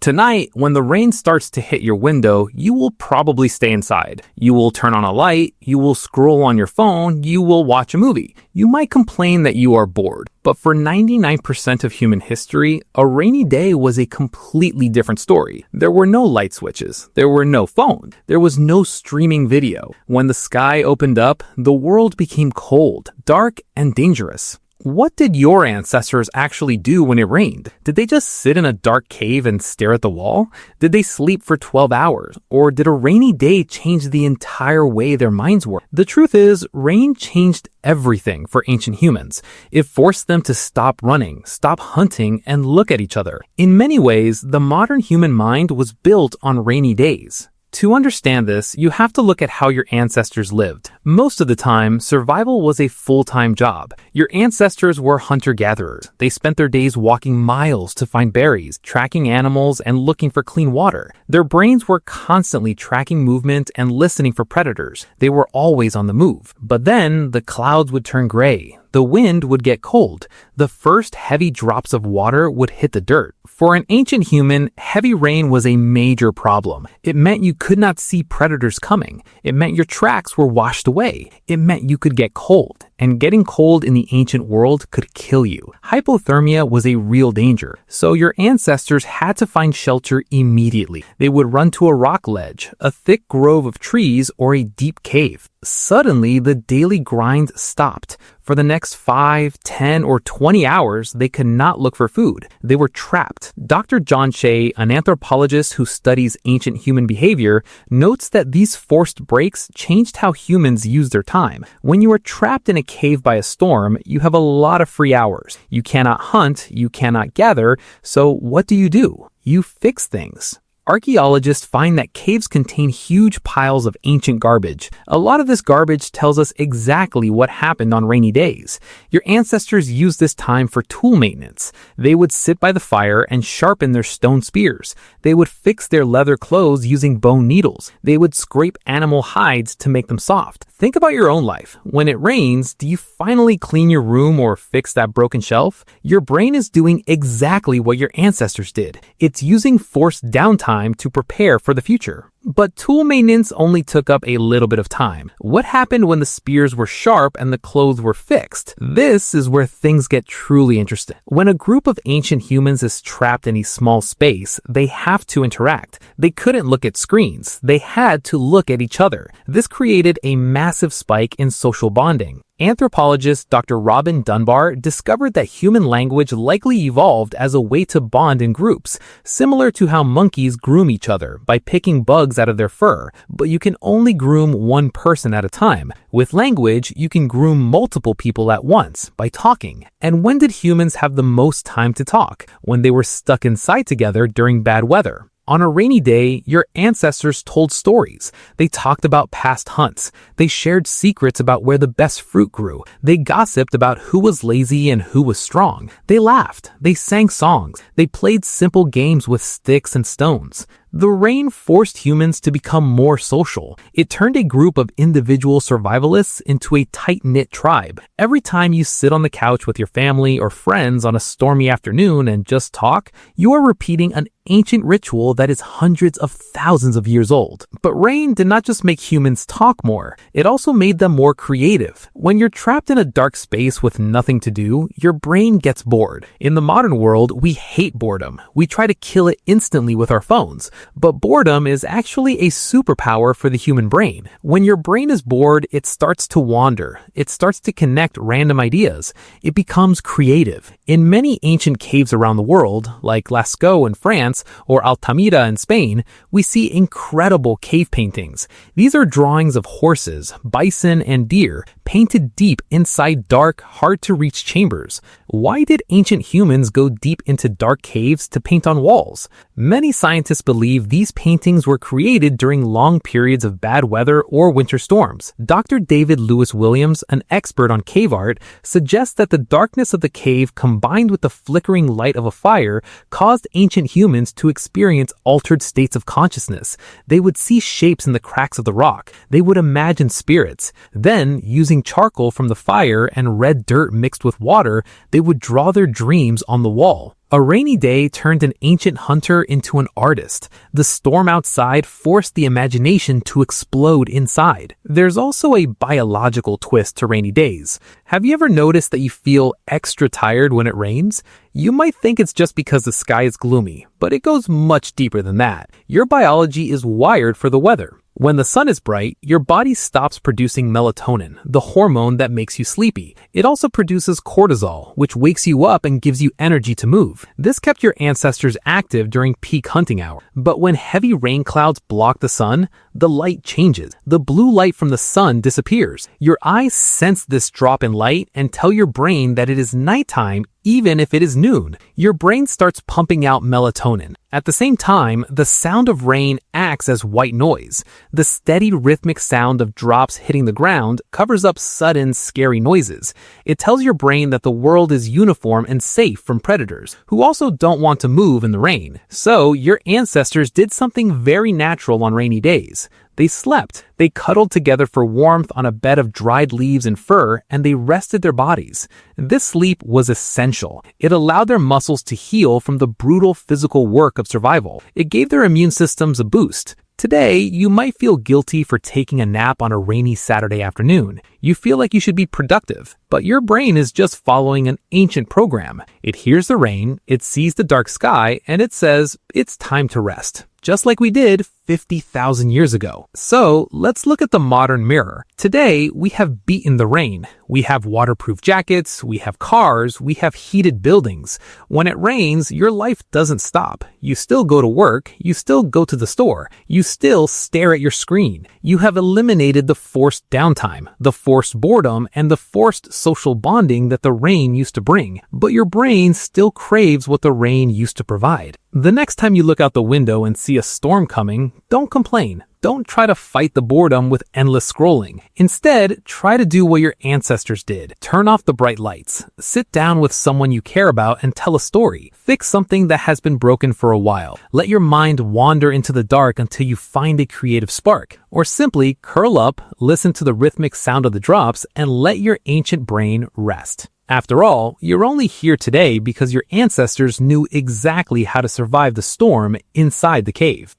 Tonight, when the rain starts to hit your window, you will probably stay inside. You will turn on a light, you will scroll on your phone, you will watch a movie. You might complain that you are bored, but for 99% of human history, a rainy day was a completely different story. There were no light switches, there were no phones, there was no streaming video. When the sky opened up, the world became cold, dark, and dangerous. What did your ancestors actually do when it rained? Did they just sit in a dark cave and stare at the wall? Did they sleep for 12 hours? Or did a rainy day change the entire way their minds worked? The truth is, rain changed everything for ancient humans. It forced them to stop running, stop hunting, and look at each other. In many ways, the modern human mind was built on rainy days. To understand this, you have to look at how your ancestors lived. Most of the time, survival was a full-time job. Your ancestors were hunter-gatherers. They spent their days walking miles to find berries, tracking animals, and looking for clean water. Their brains were constantly tracking movement and listening for predators. They were always on the move. But then, the clouds would turn gray. The wind would get cold. The first heavy drops of water would hit the dirt. For an ancient human, heavy rain was a major problem. It meant you could not see predators coming. It meant your tracks were washed away. It meant you could get cold. And getting cold in the ancient world could kill you. Hypothermia was a real danger, so your ancestors had to find shelter immediately. They would run to a rock ledge, a thick grove of trees, or a deep cave. Suddenly, the daily grind stopped. For the next 5, 10, or 20 hours, they could not look for food. They were trapped. Dr. John Shea, an anthropologist who studies ancient human behavior, notes that these forced breaks changed how humans use their time. When you are trapped in a cave by a storm, you have a lot of free hours. You cannot hunt, you cannot gather, so what do? You fix things. Archaeologists find that caves contain huge piles of ancient garbage. A lot of this garbage tells us exactly what happened on rainy days. Your ancestors used this time for tool maintenance. They would sit by the fire and sharpen their stone spears. They would fix their leather clothes using bone needles. They would scrape animal hides to make them soft. Think about your own life. When it rains, do you finally clean your room or fix that broken shelf? Your brain is doing exactly what your ancestors did. It's using forced downtime to prepare for the future. But tool maintenance only took up a little bit of time. What happened when the spears were sharp and the clothes were fixed? This is where things get truly interesting. When a group of ancient humans is trapped in a small space, they have to interact. They couldn't look at screens. They had to look at each other. This created a massive spike in social bonding. Anthropologist Dr. Robin Dunbar discovered that human language likely evolved as a way to bond in groups, similar to how monkeys groom each other by picking bugs out of their fur, but you can only groom one person at a time. With language, you can groom multiple people at once by talking. And when did humans have the most time to talk? When they were stuck inside together during bad weather. On a rainy day, your ancestors told stories. They talked about past hunts. They shared secrets about where the best fruit grew. They gossiped about who was lazy and who was strong. They laughed. They sang songs. They played simple games with sticks and stones. The rain forced humans to become more social. It turned a group of individual survivalists into a tight-knit tribe. Every time you sit on the couch with your family or friends on a stormy afternoon and just talk, you are repeating an ancient ritual that is hundreds of thousands of years old. But rain did not just make humans talk more, it also made them more creative. When you're trapped in a dark space with nothing to do, your brain gets bored. In the modern world, we hate boredom. We try to kill it instantly with our phones. But boredom is actually a superpower for the human brain. When your brain is bored, it starts to wander. It starts to connect random ideas. It becomes creative. In many ancient caves around the world, like Lascaux in France or Altamira in Spain, we see incredible cave paintings. These are drawings of horses, bison, and deer painted deep inside dark, hard-to-reach chambers. Why did ancient humans go deep into dark caves to paint on walls? Many scientists believe these paintings were created during long periods of bad weather or winter storms. Dr. David Lewis Williams, an expert on cave art, suggests that the darkness of the cave combined with the flickering light of a fire caused ancient humans to experience altered states of consciousness. They would see shapes in the cracks of the rock. They would imagine spirits. Then, using Using charcoal from the fire and red dirt mixed with water, they would draw their dreams on the wall. A rainy day turned an ancient hunter into an artist. The storm outside forced the imagination to explode inside. There's also a biological twist to rainy days. Have you ever noticed that you feel extra tired when it rains? You might think it's just because the sky is gloomy, but it goes much deeper than that. Your biology is wired for the weather. When the sun is bright, your body stops producing melatonin, the hormone that makes you sleepy. It also produces cortisol, which wakes you up and gives you energy to move. This kept your ancestors active during peak hunting hour. But when heavy rain clouds block the sun, the light changes. The blue light from the sun disappears. Your eyes sense this drop in light and tell your brain that it is nighttime even if it is noon. Your brain starts pumping out melatonin. At the same time, the sound of rain acts as white noise. The steady rhythmic sound of drops hitting the ground covers up sudden, scary noises. It tells your brain that the world is uniform and safe from predators, who also don't want to move in the rain. So, your ancestors did something very natural on rainy days. They slept. They cuddled together for warmth on a bed of dried leaves and fur, and they rested their bodies. This sleep was essential. It allowed their muscles to heal from the brutal physical work of survival. It gave their immune systems a boost. Today, you might feel guilty for taking a nap on a rainy Saturday afternoon. You feel like you should be productive, but your brain is just following an ancient program. It hears the rain, it sees the dark sky, and it says, it's time to rest. Just like we did 50,000 years ago. So let's look at the modern mirror. Today, we have beaten the rain. We have waterproof jackets, we have cars, we have heated buildings. When it rains, your life doesn't stop. You still go to work, you still go to the store, you still stare at your screen. You have eliminated the forced downtime, the forced boredom, and the forced social bonding that the rain used to bring. But your brain still craves what the rain used to provide. The next time you look out the window and see a storm coming, don't complain. Don't try to fight the boredom with endless scrolling. Instead, try to do what your ancestors did. Turn off the bright lights. Sit down with someone you care about and tell a story. Fix something that has been broken for a while. Let your mind wander into the dark until you find a creative spark. Or simply curl up, listen to the rhythmic sound of the drops, and let your ancient brain rest. After all, you're only here today because your ancestors knew exactly how to survive the storm inside the cave.